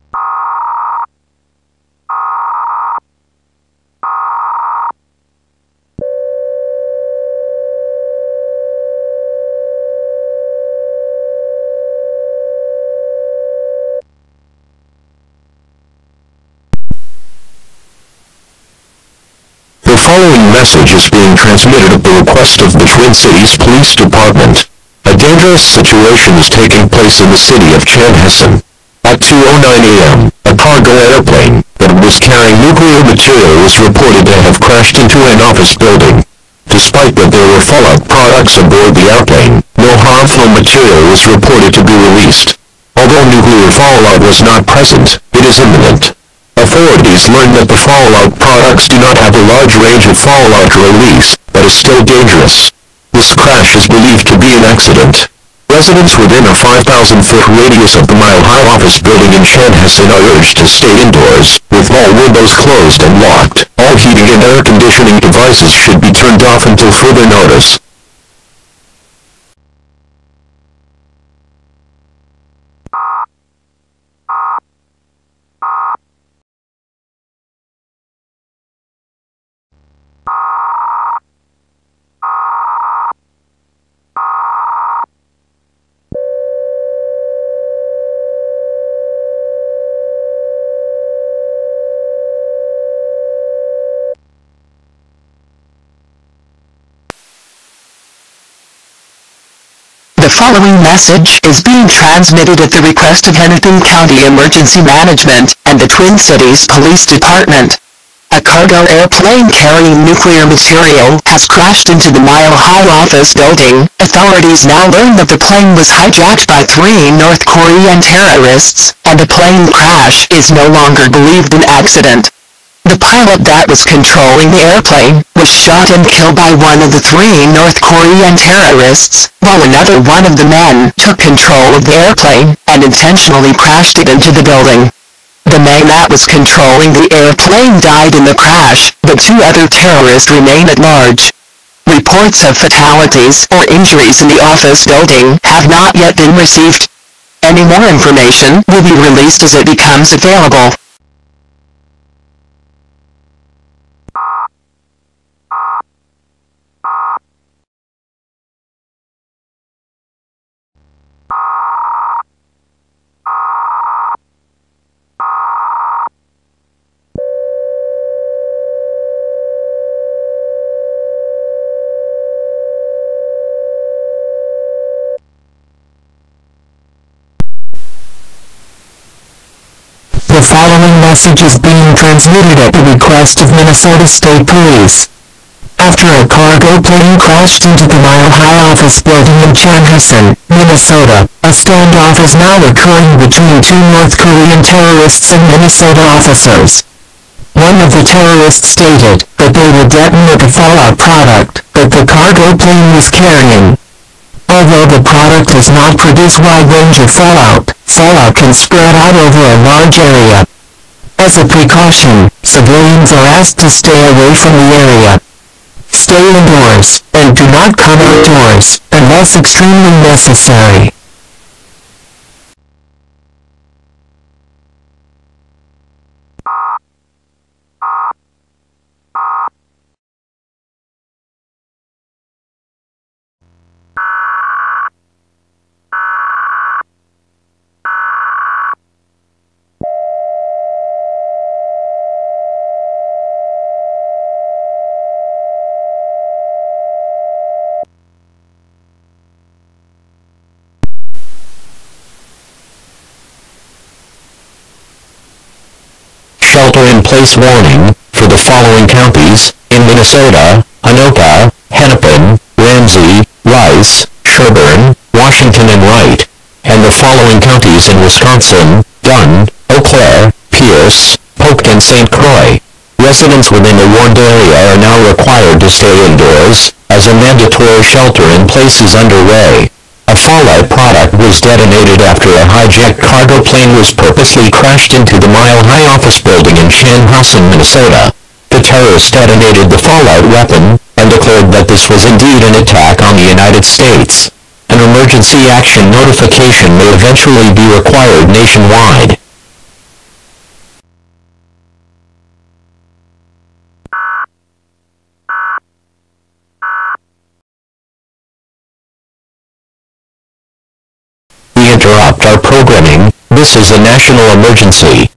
The following message is being transmitted at the request of the Twin Cities Police Department. A dangerous situation is taking place in the city of Chanhassen. At 2:09 a.m., a cargo airplane that was carrying nuclear material was reported to have crashed into an office building. Despite that there were fallout products aboard the airplane, no harmful material was reported to be released. Although nuclear fallout was not present, it is imminent. Authorities learned that the fallout products do not have a large range of fallout release, but is still dangerous. This crash is believed to be an accident. Residents within a 5,000-foot radius of the mile-high office building in Chanhassen are urged to stay indoors, with all windows closed and locked. All heating and air conditioning devices should be turned off until further notice. The following message is being transmitted at the request of Hennepin County Emergency Management and the Twin Cities Police Department. A cargo airplane carrying nuclear material has crashed into the mile-high office building. Authorities now learn that the plane was hijacked by 3 North Korean terrorists, and the plane crash is no longer believed an accident. The pilot that was controlling the airplane was shot and killed by one of the 3 North Korean terrorists, while another one of the men took control of the airplane and intentionally crashed it into the building. The man that was controlling the airplane died in the crash, but 2 other terrorists remain at large. Reports of fatalities or injuries in the office building have not yet been received. Any more information will be released as it becomes available. The following message is being transmitted at the request of Minnesota State Police. After a cargo plane crashed into the mile-high office building in Chanhassen, Minnesota, a standoff is now occurring between 2 North Korean terrorists and Minnesota officers. One of the terrorists stated that they would detonate a fallout product that the cargo plane was carrying. Although the product does not produce wide range of fallout, fallout can spread out over a large area. As a precaution, civilians are asked to stay away from the area. Stay indoors, and do not come outdoors, unless extremely necessary. Shelter-in-place warning for the following counties in Minnesota: Anoka, Hennepin, Ramsey, Rice, Sherburne, Washington and Wright, and the following counties in Wisconsin: Dunn, Eau Claire, Pierce, Polk and St. Croix. Residents within the warned area are now required to stay indoors, as a mandatory shelter-in-place is underway. A fallout product was detonated after a hijacked cargo plane was purposely crashed into the mile-high office building in Chanhassen, Minnesota. The terrorists detonated the fallout weapon, and declared that this was indeed an attack on the United States. An emergency action notification may eventually be required nationwide. interrupt our programming. This is a national emergency.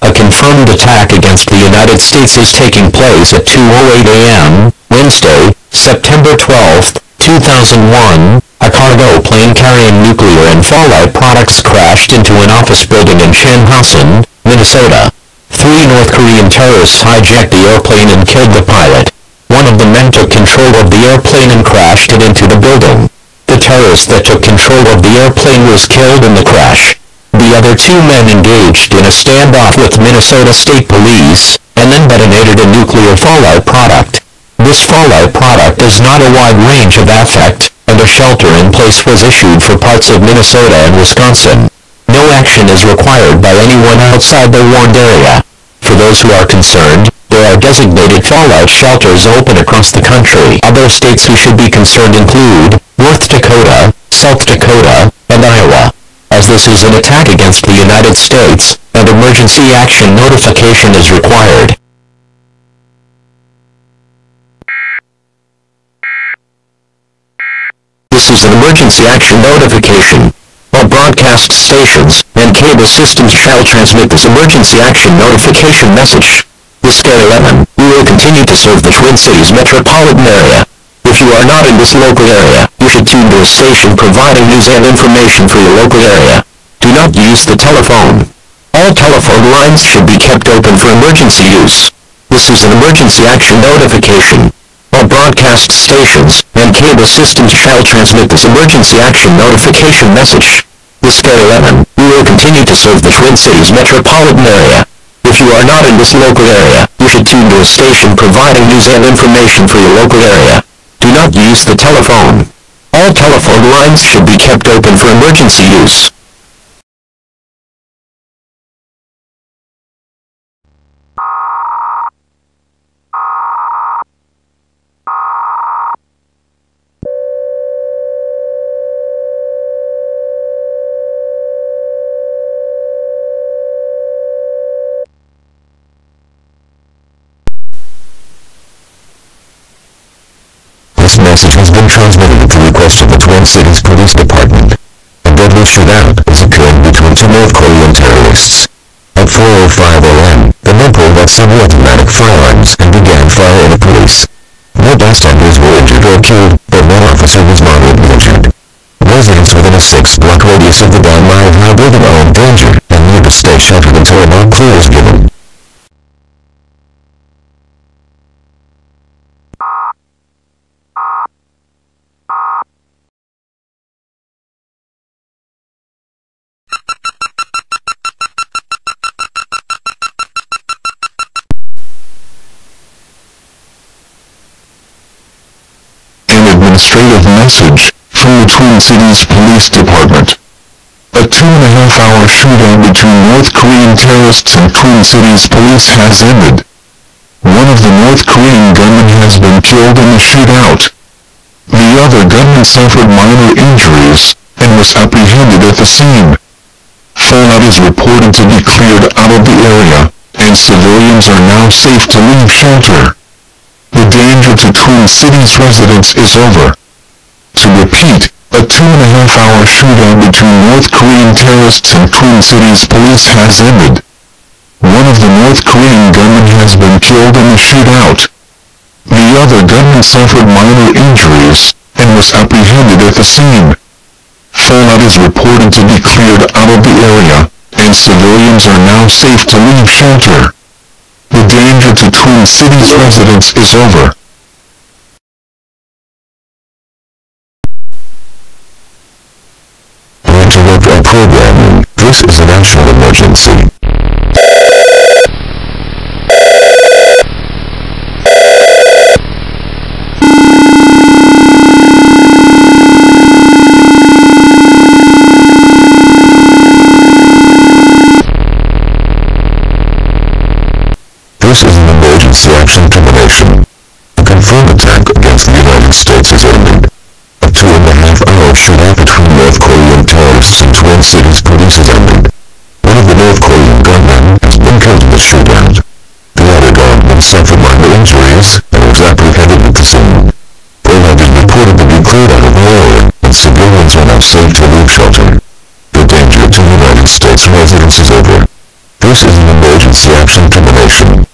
A confirmed attack against the United States is taking place at 2:08 a.m., Wednesday, September 12, 2001. A cargo plane carrying nuclear and fallout products crashed into an office building in Chanhassen, Minnesota. 3 North Korean terrorists hijacked the airplane and killed the pilot. One of the men took control of the airplane and crashed it into the building. The terrorist that took control of the airplane was killed in the crash. The other 2 men engaged in a standoff with Minnesota State Police, and then detonated a nuclear fallout product. This fallout product is not a wide range of effect, and a shelter-in-place was issued for parts of Minnesota and Wisconsin. No action is required by anyone outside the warned area. For those who are concerned, there are designated fallout shelters open across the country. Other states who should be concerned include North Dakota, South Dakota, and Iowa. As this is an attack against the United States, an emergency action notification is required. This is an emergency action notification. All broadcast stations and cable systems shall transmit this emergency action notification message. This day 11, we will continue to serve the Twin Cities metropolitan area. If you are not in this local area, you should tune to a station providing news and information for your local area. Do not use the telephone. All telephone lines should be kept open for emergency use. This is an emergency action notification. All broadcast stations and cable systems shall transmit this emergency action notification message. This day 11, we will continue to serve the Twin Cities metropolitan area. If you are not in this local area, you should tune to a station providing news and information for your local area. Do not use the telephone. All telephone lines should be kept open for emergency use. This message has been transmitted at the request of the Twin Cities Police Department. A deadly shootout is occurring between 2 North Korean terrorists. At 4:05 a.m., the men pulled out semi-automatic firearms and began firing at police. No bystanders were injured or killed, but one officer was moderately injured. Residents within a 6-block radius of the Mile High building are in danger and need to stay sheltered until an all-clear is given. Administrative message from the Twin Cities Police Department. A 2.5-hour shootout between North Korean terrorists and Twin Cities police has ended. One of the North Korean gunmen has been killed in the shootout. The other gunman suffered minor injuries and was apprehended at the scene. Fallout is reported to be cleared out of the area, and civilians are now safe to leave shelter. The danger to Twin Cities residents is over. To repeat, a 2.5-hour shootout between North Korean terrorists and Twin Cities police has ended. One of the North Korean gunmen has been killed in the shootout. The other gunman suffered minor injuries and was apprehended at the scene. Fallout is reported to be cleared out of the area, and civilians are now safe to leave shelter. The danger to Twin Cities residents is over. We interrupt our programming. This is a national emergency. This is an emergency action termination. A confirmed attack against the United States has ended. A 2.5-hour alleged shootout between North Korean terrorists and Twin Cities police has ended. One of the North Korean gunmen has been killed in the shootout. The other gunman suffered minor injuries and was apprehended at the scene. Poland is reported to be cleared out of the area, and civilians are now safe to leave shelter. The danger to United States residents is over. This is an emergency action termination.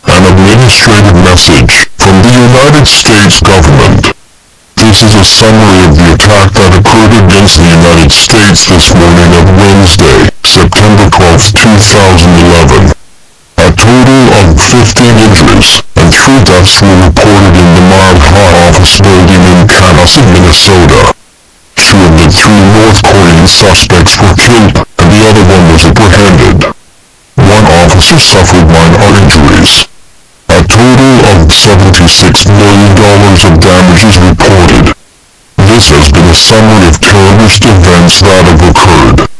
Administrative message from the United States government. This is a summary of the attack that occurred against the United States this morning of Wednesday, September 12, 2011. A total of 15 injuries and 3 deaths were reported in the Mile High office building in Madison, Minnesota. 2 of the 3 North Korean suspects were killed and the other one was apprehended. 1 officer suffered minor injuries. A total of $76 million of damage is reported. This has been a summary of terrorist events that have occurred.